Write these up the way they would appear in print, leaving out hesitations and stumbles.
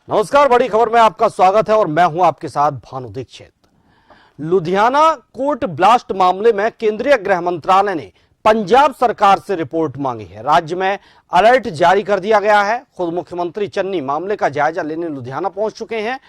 नमस्कार, बड़ी खबर में आपका स्वागत है और मैं हूं आपके साथ भानु दीक्षित। लुधियाना कोर्ट ब्लास्ट मामले में केंद्रीय गृह मंत्रालय ने पंजाब सरकार से रिपोर्ट मांगी है। राज्य में अलर्ट जारी कर दिया गया है। खुद मुख्यमंत्री चन्नी मामले का जायजा लेने लुधियाना पहुंच चुके हैं।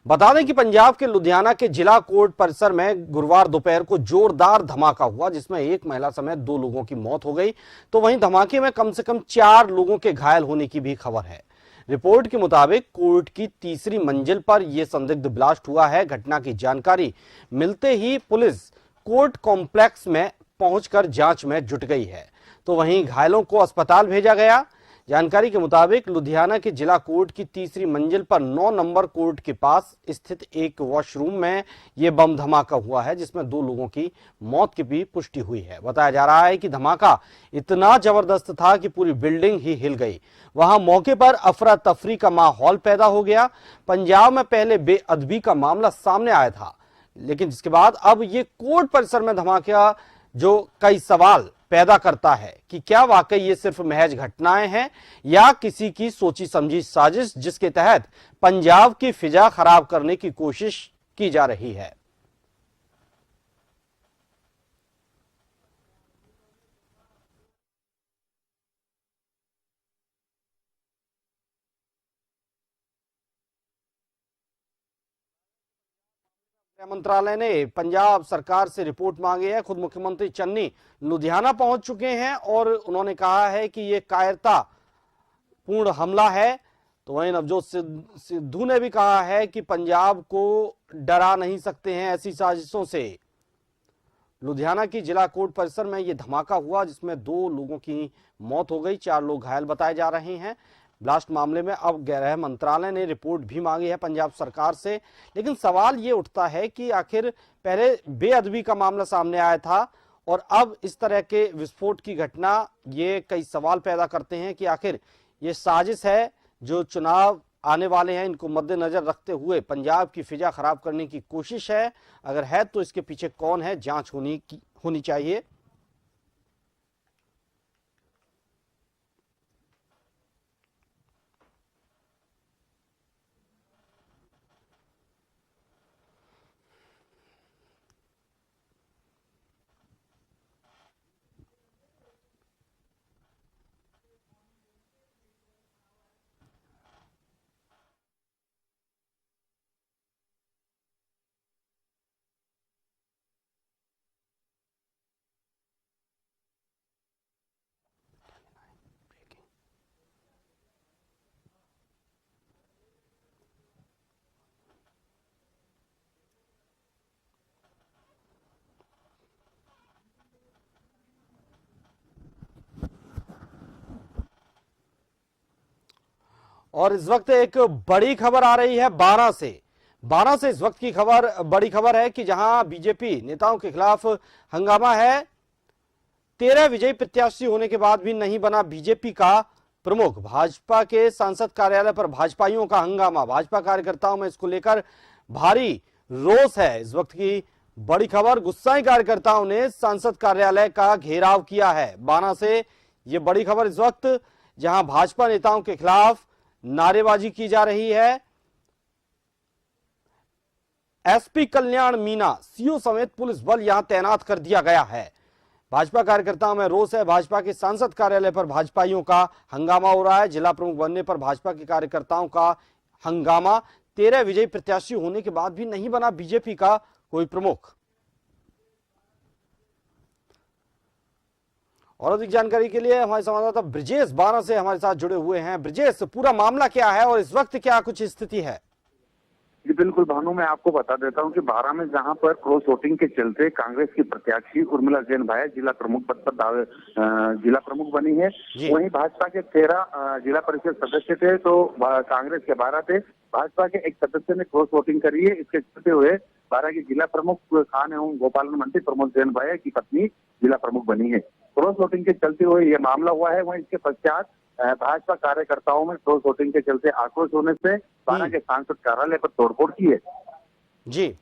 बता दें कि पंजाब के लुधियाना के जिला कोर्ट परिसर में गुरुवार दोपहर को जोरदार धमाका हुआ, जिसमें एक महिला समेत 2 लोगों की मौत हो गई। तो वहीं धमाके में कम से कम 4 लोगों के घायल होने की भी खबर है। रिपोर्ट के मुताबिक कोर्ट की तीसरी मंजिल पर यह संदिग्ध ब्लास्ट हुआ है। घटना की जानकारी मिलते ही पुलिस कोर्ट कॉम्प्लेक्स में पहुंचकर जांच में जुट गई है। तो वहीं घायलों को अस्पताल भेजा गया। जानकारी के मुताबिक लुधियाना के जिला कोर्ट की तीसरी मंजिल पर 9 नंबर कोर्ट के पास स्थित एक वॉशरूम में यह बम धमाका हुआ है, जिसमें 2 लोगों की मौत की भी पुष्टि हुई है। बताया जा रहा है कि धमाका इतना जबरदस्त था कि पूरी बिल्डिंग ही हिल गई। वहां मौके पर अफरा तफरी का माहौल पैदा हो गया। पंजाब में पहले बेअदबी का मामला सामने आया था, लेकिन जिसके बाद अब ये कोर्ट परिसर में धमाका जो कई सवाल पैदा करता है कि क्या वाकई ये सिर्फ महज घटनाएं हैं या किसी की सोची समझी साजिश, जिसके तहत पंजाब की फिजा खराब करने की कोशिश की जा रही है। गृह मंत्रालय ने पंजाब सरकार से रिपोर्ट मांगी है। खुद मुख्यमंत्री चन्नी लुधियाना पहुंच चुके हैं और उन्होंने कहा है कि यह कायरता पूर्ण हमला है। तो वहीं नवजोत सिद्धू ने भी कहा है कि पंजाब को डरा नहीं सकते हैं ऐसी साजिशों से। लुधियाना की जिला कोर्ट परिसर में यह धमाका हुआ, जिसमें 2 लोगों की मौत हो गई, 4 लोग घायल बताए जा रहे हैं। ब्लास्ट मामले में अब गृह मंत्रालय ने रिपोर्ट भी मांगी है पंजाब सरकार से। लेकिन सवाल ये उठता है कि आखिर पहले बेअदबी का मामला सामने आया था और अब इस तरह के विस्फोट की घटना, ये कई सवाल पैदा करते हैं कि आखिर ये साजिश है जो चुनाव आने वाले हैं इनको मद्देनजर रखते हुए पंजाब की फिजा खराब करने की कोशिश है। अगर है तो इसके पीछे कौन है, जांच होनी चाहिए। और इस वक्त एक बड़ी खबर आ रही है 12 से इस वक्त की खबर, बड़ी खबर है कि जहां बीजेपी नेताओं के खिलाफ हंगामा है। 13 विजयी प्रत्याशी होने के बाद भी नहीं बना बीजेपी का प्रमुख। भाजपा के सांसद कार्यालय पर भाजपाइयों का हंगामा। भाजपा कार्यकर्ताओं में इसको लेकर भारी रोष है। इस वक्त की बड़ी खबर, गुस्साई कार्यकर्ताओं ने सांसद कार्यालय का घेराव किया है। 12 से यह बड़ी खबर इस वक्त, जहां भाजपा नेताओं के खिलाफ नारेबाजी की जा रही है। एसपी कल्याण मीना, सीओ समेत पुलिस बल यहां तैनात कर दिया गया है। भाजपा कार्यकर्ताओं में रोष है। भाजपा के सांसद कार्यालय पर भाजपाइयों का हंगामा हो रहा है। जिला प्रमुख बनने पर भाजपा के कार्यकर्ताओं का हंगामा। 13 विजयी प्रत्याशी होने के बाद भी नहीं बना बीजेपी का कोई प्रमुख। और अधिक जानकारी के लिए हमारे संवाददाता ब्रिजेश 12 से हमारे साथ जुड़े हुए हैं। ब्रिजेश, पूरा मामला क्या है और इस वक्त क्या कुछ स्थिति है? जी बिल्कुल भानु, मैं आपको बता देता हूं कि 12 में जहां पर क्रॉस वोटिंग के चलते कांग्रेस की प्रत्याशी उर्मिला जैन भाया जिला प्रमुख पद पर जिला प्रमुख बनी है, वहीं भाजपा के 13 जिला परिषद सदस्य थे तो कांग्रेस के 12 थे। भाजपा के एक सदस्य ने क्रॉस वोटिंग करी है। इसके चलते हुए 12 की जिला प्रमुख खान एवं गोपालन मंत्री प्रमोद जैन भाया की पत्नी जिला प्रमुख बनी है। क्रॉस वोटिंग के चलते हुए यह मामला हुआ है। वहीं इसके पश्चात भाजपा कार्यकर्ताओं में क्रॉस वोटिंग के चलते आक्रोश होने से 12 के सांसद कार्यालय पर तोड़फोड़ की है। जी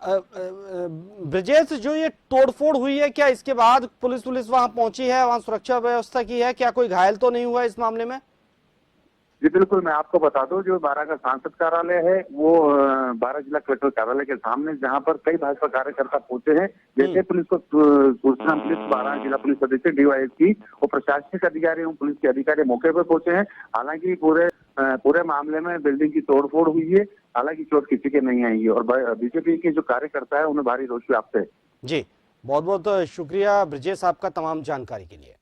ब्रजेश, जो ये तोड़फोड़ हुई है, क्या इसके बाद पुलिस वहां पहुंची है, वहां सुरक्षा व्यवस्था की है? क्या कोई घायल तो नहीं हुआ इस मामले में? जी बिल्कुल, मैं आपको बता दूं, जो 12 का सांसद कार्यालय है वो 12 जिला कलेक्टर कार्यालय के सामने, जहां पर कई भाजपा कार्यकर्ता पहुंचे हैं। जैसे पुलिस को सूचना मिली, 12 जिला पुलिस अधीक्षक डीवाईएसपी और प्रशासनिक अधिकारी एवं पुलिस के अधिकारी मौके पर पहुंचे हैं। हालांकि पूरे मामले में बिल्डिंग की तोड़फोड़ हुई है। हालांकि चोट किसी के नहीं आई है और बीजेपी के जो कार्यकर्ता है उन्हें भारी रोष व्याप्त है। जी, बहुत बहुत शुक्रिया ब्रजेश आपका तमाम जानकारी के लिए।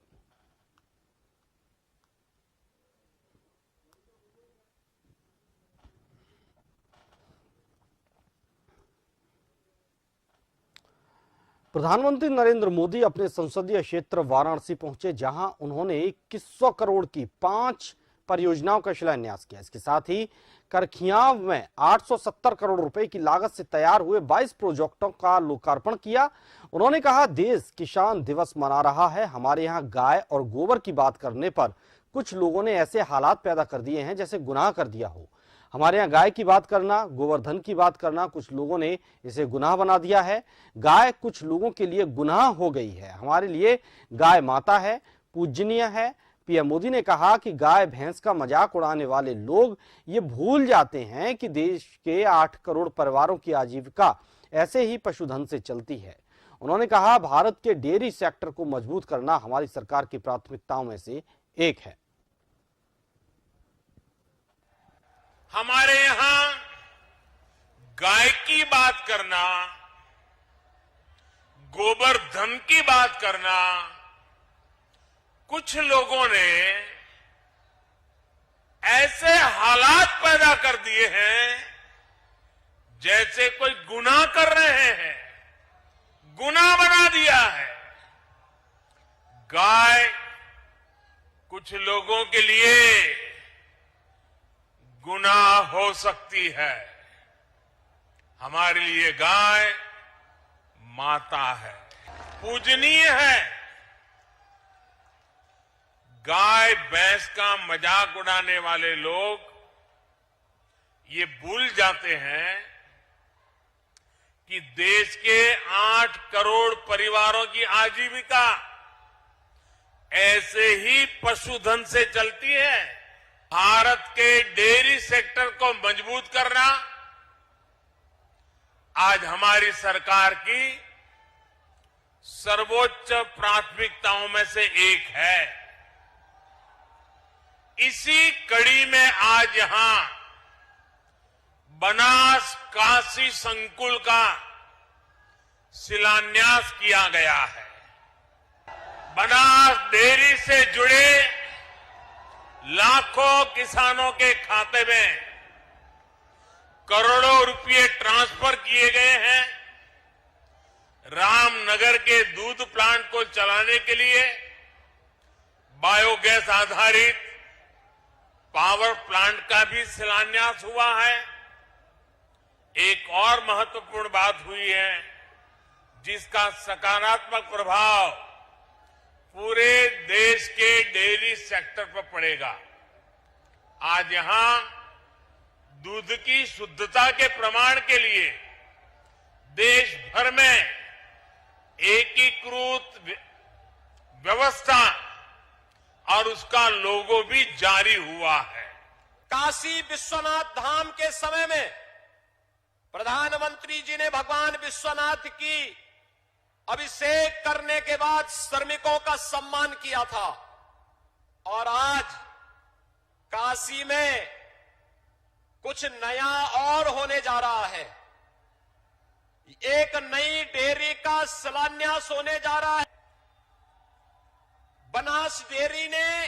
प्रधानमंत्री नरेंद्र मोदी अपने संसदीय क्षेत्र वाराणसी पहुंचे, जहां उन्होंने 2100 करोड़ की 5 परियोजनाओं का शिलान्यास किया। इसके साथ ही करखियाव में 870 करोड़ रुपए की लागत से तैयार हुए 22 प्रोजेक्टों का लोकार्पण किया। उन्होंने कहा, देश किसान दिवस मना रहा है। हमारे यहाँ गाय और गोबर की बात करने पर कुछ लोगों ने ऐसे हालात पैदा कर दिए हैं जैसे गुनाह कर दिया हो। हमारे यहाँ गाय की बात करना, गोवर्धन की बात करना, कुछ लोगों ने इसे गुनाह बना दिया है। गाय कुछ लोगों के लिए गुनाह हो गई है। हमारे लिए गाय माता है, पूजनीय है। पीएम मोदी ने कहा कि गाय भैंस का मजाक उड़ाने वाले लोग ये भूल जाते हैं कि देश के 8 करोड़ परिवारों की आजीविका ऐसे ही पशुधन से चलती है। उन्होंने कहा, भारत के डेयरी सेक्टर को मजबूत करना हमारी सरकार की प्राथमिकताओं में से एक है। हमारे यहां गाय की बात करना, गोवर्धन की बात करना, कुछ लोगों ने ऐसे हालात पैदा कर दिए हैं जैसे कोई गुनाह कर रहे हैं, गुनाह बना दिया है। गाय कुछ लोगों के लिए गुनाह हो सकती है। हमारे लिए गाय माता है, पूजनीय है। गाय भैंस का मजाक उड़ाने वाले लोग ये भूल जाते हैं कि देश के 8 करोड़ परिवारों की आजीविका ऐसे ही पशुधन से चलती है। भारत के डेयरी सेक्टर को मजबूत करना आज हमारी सरकार की सर्वोच्च प्राथमिकताओं में से एक है। इसी कड़ी में आज यहां बनास काशी संकुल का शिलान्यास किया गया है। बनास डेयरी से जुड़े लाखों किसानों के खाते में करोड़ों रुपए ट्रांसफर किए गए हैं। रामनगर के दूध प्लांट को चलाने के लिए बायोगैस आधारित पावर प्लांट का भी शिलान्यास हुआ है। एक और महत्वपूर्ण बात हुई है जिसका सकारात्मक प्रभाव पूरे देश के डेयरी सेक्टर पर पड़ेगा। आज यहां दूध की शुद्धता के प्रमाण के लिए देश भर में एकीकृत व्यवस्था और उसका लोगो भी जारी हुआ है। काशी विश्वनाथ धाम के समय में प्रधानमंत्री जी ने भगवान विश्वनाथ की अभिषेक करने के बाद श्रमिकों का सम्मान किया था और आज काशी में कुछ नया और होने जा रहा है। एक नई डेयरी का शिलान्यास होने जा रहा है। बनास डेयरी ने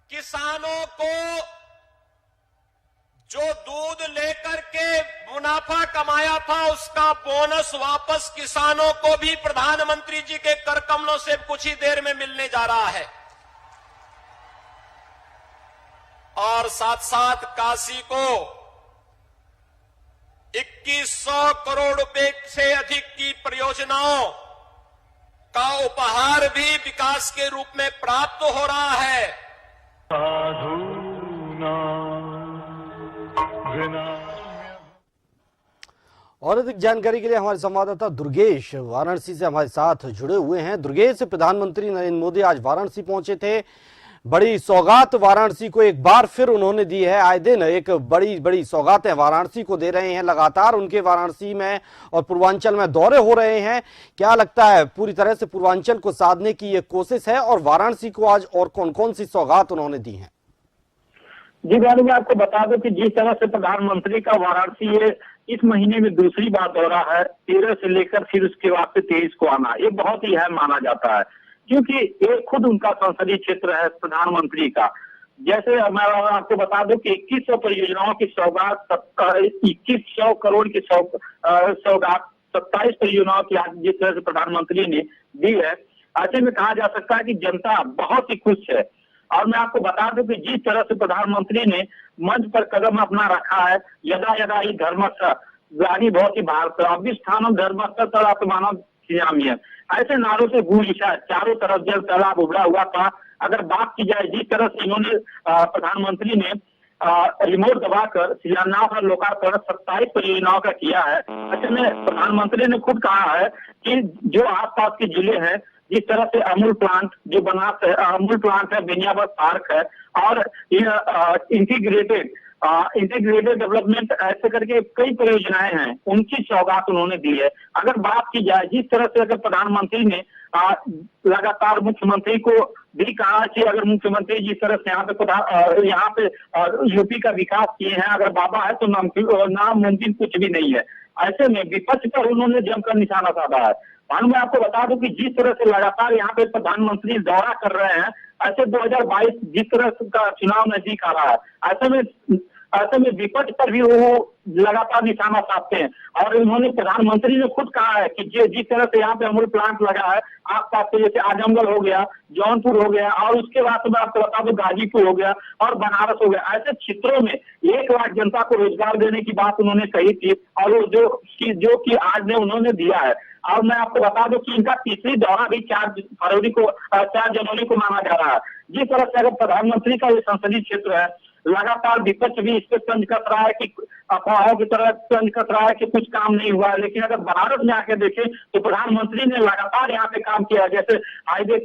किसानों को जो दूध लेकर के मुनाफा कमाया था उसका बोनस वापस किसानों को भी प्रधानमंत्री जी के कर कमलों से कुछ ही देर में मिलने जा रहा है। और साथ साथ काशी को 2100 करोड़ रुपए से अधिक की परियोजनाओं का उपहार भी विकास के रूप में प्राप्त हो रहा है। और अधिक जानकारी के लिए हमारे संवाददाता दुर्गेश वाराणसी से हमारे साथ जुड़े हुए हैं। दुर्गेश, प्रधानमंत्री नरेंद्र मोदी आज वाराणसी पहुंचे थे। बड़ी सौगात वाराणसी को एक बार फिर उन्होंने दी है। आए दिन एक बड़ी बड़ी सौगातें वाराणसी को दे रहे हैं, लगातार उनके वाराणसी में और पूर्वांचल में दौरे हो रहे हैं। क्या लगता है, पूरी तरह से पूर्वांचल को साधने की ये कोशिश है? और वाराणसी को आज और कौन कौन सी सौगात उन्होंने दी है? जी भानु, मैं आपको बता दूं कि जिस तरह से प्रधानमंत्री का वाराणसी ये इस महीने में दूसरी बार दौरा है, 13 से लेकर फिर उसके बाद से 23 को आना, ये बहुत ही अहम माना जाता है, क्योंकि ये खुद उनका संसदीय क्षेत्र है प्रधानमंत्री का। जैसे मैं आपको बता दूं कि 2100 परियोजनाओं की सौगात, 2100 करोड़ की सौगात 27 परियोजनाओं की आज जिस तरह से प्रधानमंत्री ने दी है, ऐसे में कहा जा सकता है कि जनता बहुत ही खुश है। और मैं आपको बता दूं कि जिस तरह से प्रधानमंत्री ने मंच पर कदम अपना रखा है, यदा यदा ही धर्मस्थ ग्लानि भवति भारत अभ्युत्थानम धर्मस्थ तदात्मानम सृजाम्यहम्, ऐसे नारों से गूंजा चारों तरफ जल तालाब उभरा हुआ था। अगर बात की जाए जिस तरह से इन्होंने प्रधानमंत्री ने रिमोट दबाकर शिलान्यास और लोकार्पण 27 परियोजनाओं का किया है। ऐसे में प्रधानमंत्री ने खुद कहा है कि जो आसपास के जिले हैं, जिस तरह से अमूल प्लांट जो बना है, अमूल प्लांट है, बेनियाबाद पार्क है, और इंटीग्रेटेड डेवलपमेंट, ऐसे करके कई परियोजनाएं हैं, उनकी सौगात उन्होंने दी है। अगर बात की जाए जिस तरह से अगर प्रधानमंत्री ने लगातार मुख्यमंत्री को भी कहा कि अगर मुख्यमंत्री जिस तरह से यहाँ पे यूपी का विकास किए हैं, अगर बाबा है तो नामुमकिन कुछ भी नहीं है। ऐसे में विपक्ष पर उन्होंने जमकर निशाना साधा है। मैं आपको बता दूं कि जिस तरह से लगातार यहाँ पे प्रधानमंत्री दौरा कर रहे हैं, ऐसे 2022 जिस तरह का चुनाव नजदीक आ रहा है, ऐसे में विपक्ष पर भी वो लगातार निशाना साधते हैं। और उन्होंने, प्रधानमंत्री ने खुद कहा है कि जिस तरह से यहाँ पे अमूल प्लांट लगा है आसपास से, जैसे आजमगढ़ हो गया, जौनपुर हो गया, और उसके बाद मैं आपको बता दूं गाजीपुर हो गया और बनारस हो गया, ऐसे क्षेत्रों में 1 लाख जनता को रोजगार देने की बात उन्होंने कही थी, और जो कि आज ने उन्होंने दिया है। और मैं आपको बता दूं कि इनका तीसरी दौरा भी 4 जनवरी को माना जा रहा है। जिस तरह से अगर प्रधानमंत्री का ये संसदीय क्षेत्र है, लगातार विपक्ष भी इस पर तंज कस रहा है कि अफवाहों की तरह तंज कस रहा है कि कुछ काम नहीं हुआ है, लेकिन अगर बनारस में आके देखें तो प्रधानमंत्री ने लगातार यहाँ पे काम किया। जैसे हाईवे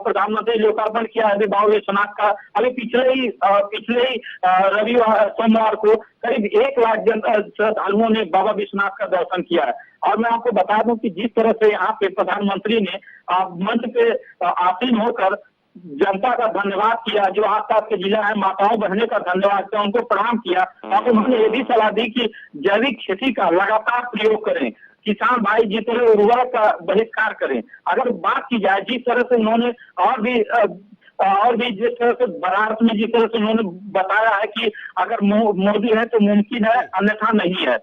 प्रधानमंत्री लोकार्पण किया है बाबा विश्वनाथ का, अभी पिछले ही रविवार सोमवार को करीब 1 लाख श्रद्धालुओं ने बाबा विश्वनाथ का दर्शन किया है। और मैं आपको बता दूं कि जिस तरह से यहाँ पे प्रधानमंत्री ने मंच पे आसीन होकर जनता का धन्यवाद किया, जो आसपास के जिला है, माताओं बहनों का धन्यवाद किया, उनको प्रणाम किया, और उन्होंने ये भी सलाह दी कि जैविक खेती का लगातार प्रयोग करें, किसान भाई जिस तरह उर्वरक का बहिष्कार करें। अगर बात की जाए जिस तरह से उन्होंने और भी जिस तरह से बनारस में जिस तरह से उन्होंने बताया है कि अगर मोदी है तो मुमकिन है, अन्यथा नहीं है।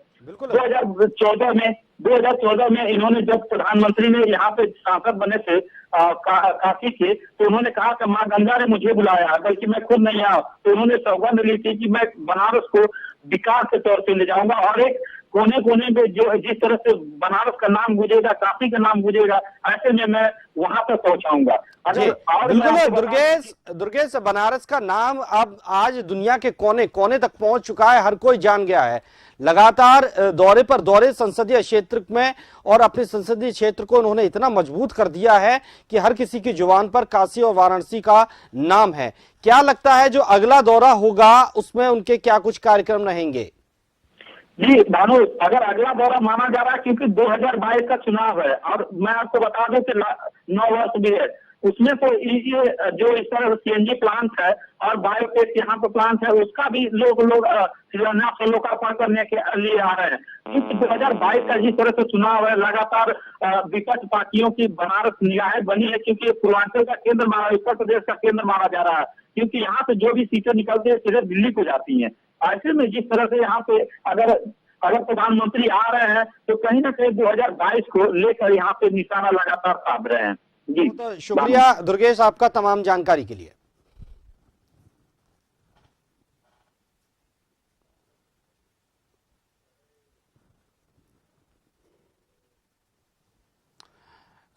2014 में इन्होंने, जब प्रधानमंत्री ने यहाँ पे सांसद बने थे काशी के, तो उन्होंने कहा कि माँ गंगा ने मुझे बुलाया, बल्कि मैं खुद नहीं आया। तो उन्होंने सौगंध ली थी कि मैं बनारस को विकास के तौर पे ले जाऊंगा, और एक कोने कोने में जो जिस तरह से बनारस का नाम गूंजेगा, काशी का नाम गूंजेगा, ऐसे में मैं वहां तक पहुंचाऊंगा। दुर्गेश, बनारस का नाम अब आज दुनिया के कोने कोने तक पहुंच चुका है, हर कोई जान गया है। लगातार दौरे पर दौरे संसदीय क्षेत्र में, और अपने संसदीय क्षेत्र को उन्होंने इतना मजबूत कर दिया है कि हर किसी की जुबान पर काशी और वाराणसी का नाम है। क्या लगता है जो अगला दौरा होगा उसमें उनके क्या कुछ कार्यक्रम रहेंगे? जी भानु, अगर अगला दौरा माना जा रहा है, क्योंकि 2022 का चुनाव है, और मैं आपको बता दूं कि 9 वर्ष भी है, उसमें तो ये जो इस तरह सीएनजी प्लांट है और बायोटेक यहाँ पे प्लांट है, उसका भी लोग शिलान्यास और लोकार्पण करने के लिए आ रहे हैं। क्योंकि 2022 का जिस तरह से चुनाव है, लगातार विपक्ष पार्टियों की बनारस निगाहें बनी है, क्योंकि पूर्वांचल का केंद्र उत्तर प्रदेश का केंद्र माना जा रहा है, क्योंकि यहाँ से जो भी सीटें निकलती है सीधे दिल्ली को जाती है। ऐसे में जिस तरह से यहाँ पे अगर प्रधानमंत्री आ रहे हैं, तो कहीं ना कहीं 2022 को लेकर यहाँ पे निशाना लगातार साध रहे हैं। जी, तो शुक्रिया दुर्गेश आपका तमाम जानकारी के लिए।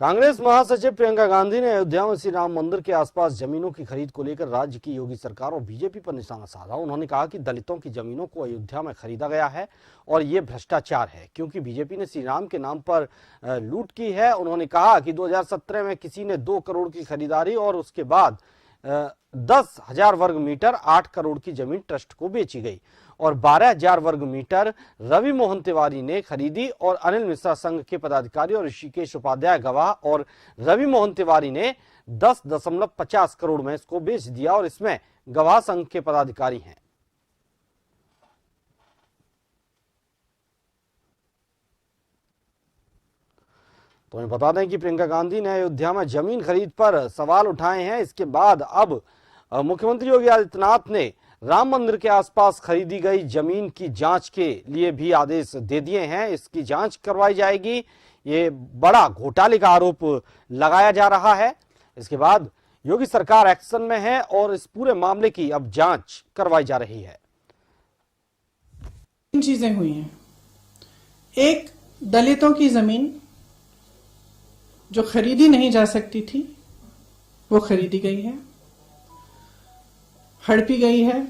कांग्रेस महासचिव प्रियंका गांधी ने अयोध्या में श्री राम मंदिर के आसपास जमीनों की खरीद को लेकर राज्य की योगी सरकार और बीजेपी पर निशाना साधा। उन्होंने कहा कि दलितों की जमीनों को अयोध्या में खरीदा गया है और ये भ्रष्टाचार है, क्योंकि बीजेपी ने श्री राम के नाम पर लूट की है। उन्होंने कहा कि 2017 में किसी ने 2 करोड़ की खरीदारी और उसके बाद 10,000 वर्ग मीटर 8 करोड़ की जमीन ट्रस्ट को बेची गई और 12,000 वर्ग मीटर रवि मोहन तिवारी ने खरीदी और अनिल मिश्रा संघ के पदाधिकारी और ऋषिकेश उपाध्याय गवाह और रवि मोहन तिवारी ने 10.50 करोड़ में इसको बेच दिया और इसमें गवाह संघ के पदाधिकारी हैं। तो हमें बता दें कि प्रियंका गांधी ने अयोध्या में जमीन खरीद पर सवाल उठाए हैं। इसके बाद अब मुख्यमंत्री योगी आदित्यनाथ ने राम मंदिर के आसपास खरीदी गई जमीन की जांच के लिए भी आदेश दे दिए हैं। इसकी जांच करवाई जाएगी। ये बड़ा घोटाले का आरोप लगाया जा रहा है। इसके बाद योगी सरकार एक्शन में है और इस पूरे मामले की अब जांच करवाई जा रही है। तीन चीजें हुई हैं। एक, दलितों की जमीन जो खरीदी नहीं जा सकती थी वो खरीदी गई है, हड़पी गई है।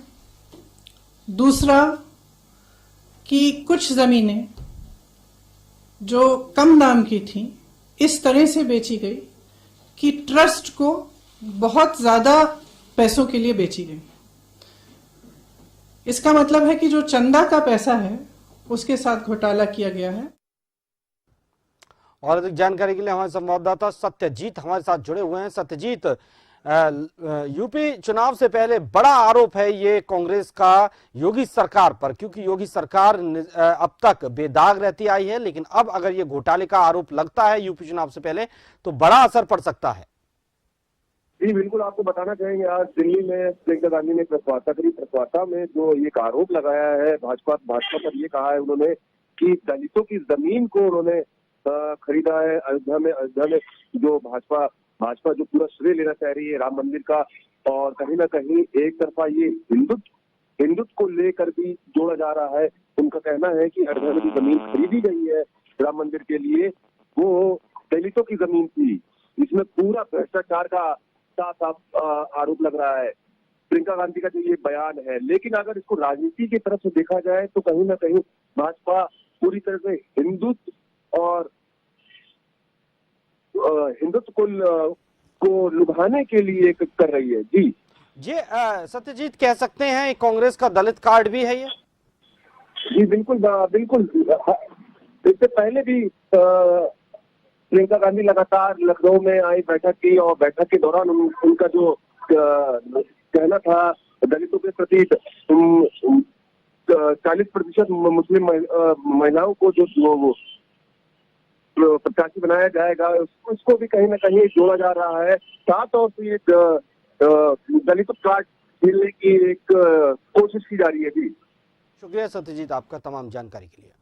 दूसरा कि कुछ जमीनें जो कम दाम की थी इस तरह से बेची गई कि ट्रस्ट को बहुत ज्यादा पैसों के लिए बेची गई। इसका मतलब है कि जो चंदा का पैसा है उसके साथ घोटाला किया गया है। और अधिक जानकारी के लिए हमारे संवाददाता सत्यजीत हमारे साथ जुड़े हुए हैं। सत्यजीत, यूपी चुनाव से पहले बड़ा आरोप है ये कांग्रेस का योगी सरकार पर, क्योंकि योगी सरकार अब तक बेदाग रहती आई है, लेकिन अब अगर ये घोटाले का आरोप लगता है यूपी चुनाव से पहले तो बड़ा असर पड़ सकता है। जी बिल्कुल, आपको बताना चाहेंगे आज दिल्ली में प्रियंका गांधी ने प्रेस वार्ता करी। प्रेस वार्ता में जो एक आरोप लगाया है भाजपा पर, ये कहा है उन्होंने कि दलितों की जमीन को उन्होंने खरीदा है अयोध्या में जो भाजपा जो पूरा श्रेय लेना चाह रही है राम मंदिर का, और कहीं ना कहीं एक तरफा ये हिंदुत्व को लेकर भी जोड़ा जा रहा है। उनका कहना है कि अयोध्या में जो जमीन खरीदी गई है राम मंदिर के लिए वो दलितों की जमीन थी। इसमें पूरा भ्रष्टाचार का साफ आरोप लग रहा है प्रियंका गांधी का जो ये बयान है। लेकिन अगर इसको राजनीति की तरफ से देखा जाए तो कहीं ना कहीं भाजपा पूरी तरह से हिंदुत्व और हिंदुत्व को लुभाने के लिए कर रही है। जी सत्यजीत, कह सकते हैं कांग्रेस का दलित कार्ड भी है ये? जी बिल्कुल। इससे पहले भी प्रियंका गांधी लगातार लखनऊ में आई, बैठक की और बैठक के दौरान उनका जो कहना था दलितों के प्रति 40% मुस्लिम महिलाओं को जो प्रत्याशी बनाया जाएगा उसको भी कहीं ना कहीं जोड़ा जा रहा है। साथ और से एक दलित कार्ड खेलने की एक कोशिश की जा रही है। जी शुक्रिया सत्यजीत आपका तमाम जानकारी के लिए।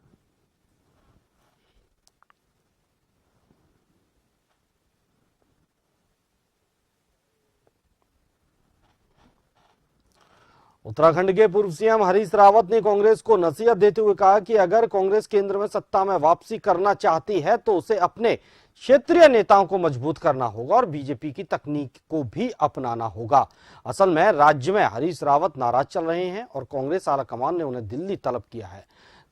उत्तराखंड के पूर्व सीएम हरीश रावत ने कांग्रेस को नसीहत देते हुए कहा कि अगर कांग्रेस केंद्र में सत्ता में वापसी करना चाहती है तो उसे अपने क्षेत्रीय नेताओं को मजबूत करना होगा और बीजेपी की तकनीक को भी अपनाना होगा। असल में राज्य में हरीश रावत नाराज चल रहे हैं और कांग्रेस आलाकमान ने उन्हें दिल्ली तलब किया है।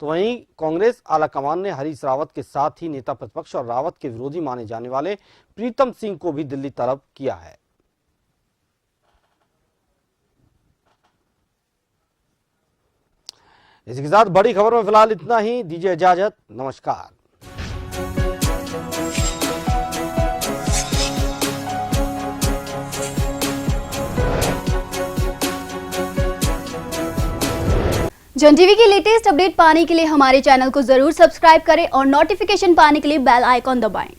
तो वहीं कांग्रेस आलाकमान ने हरीश रावत के साथ ही नेता प्रतिपक्ष और रावत के विरोधी माने जाने वाले प्रीतम सिंह को भी दिल्ली तलब किया है। इसी के साथ बड़ी खबर में फिलहाल इतना ही। दीजिए इजाजत, नमस्कार। जन टीवी की लेटेस्ट अपडेट पाने के लिए हमारे चैनल को जरूर सब्सक्राइब करें और नोटिफिकेशन पाने के लिए बेल आइकॉन दबाएं।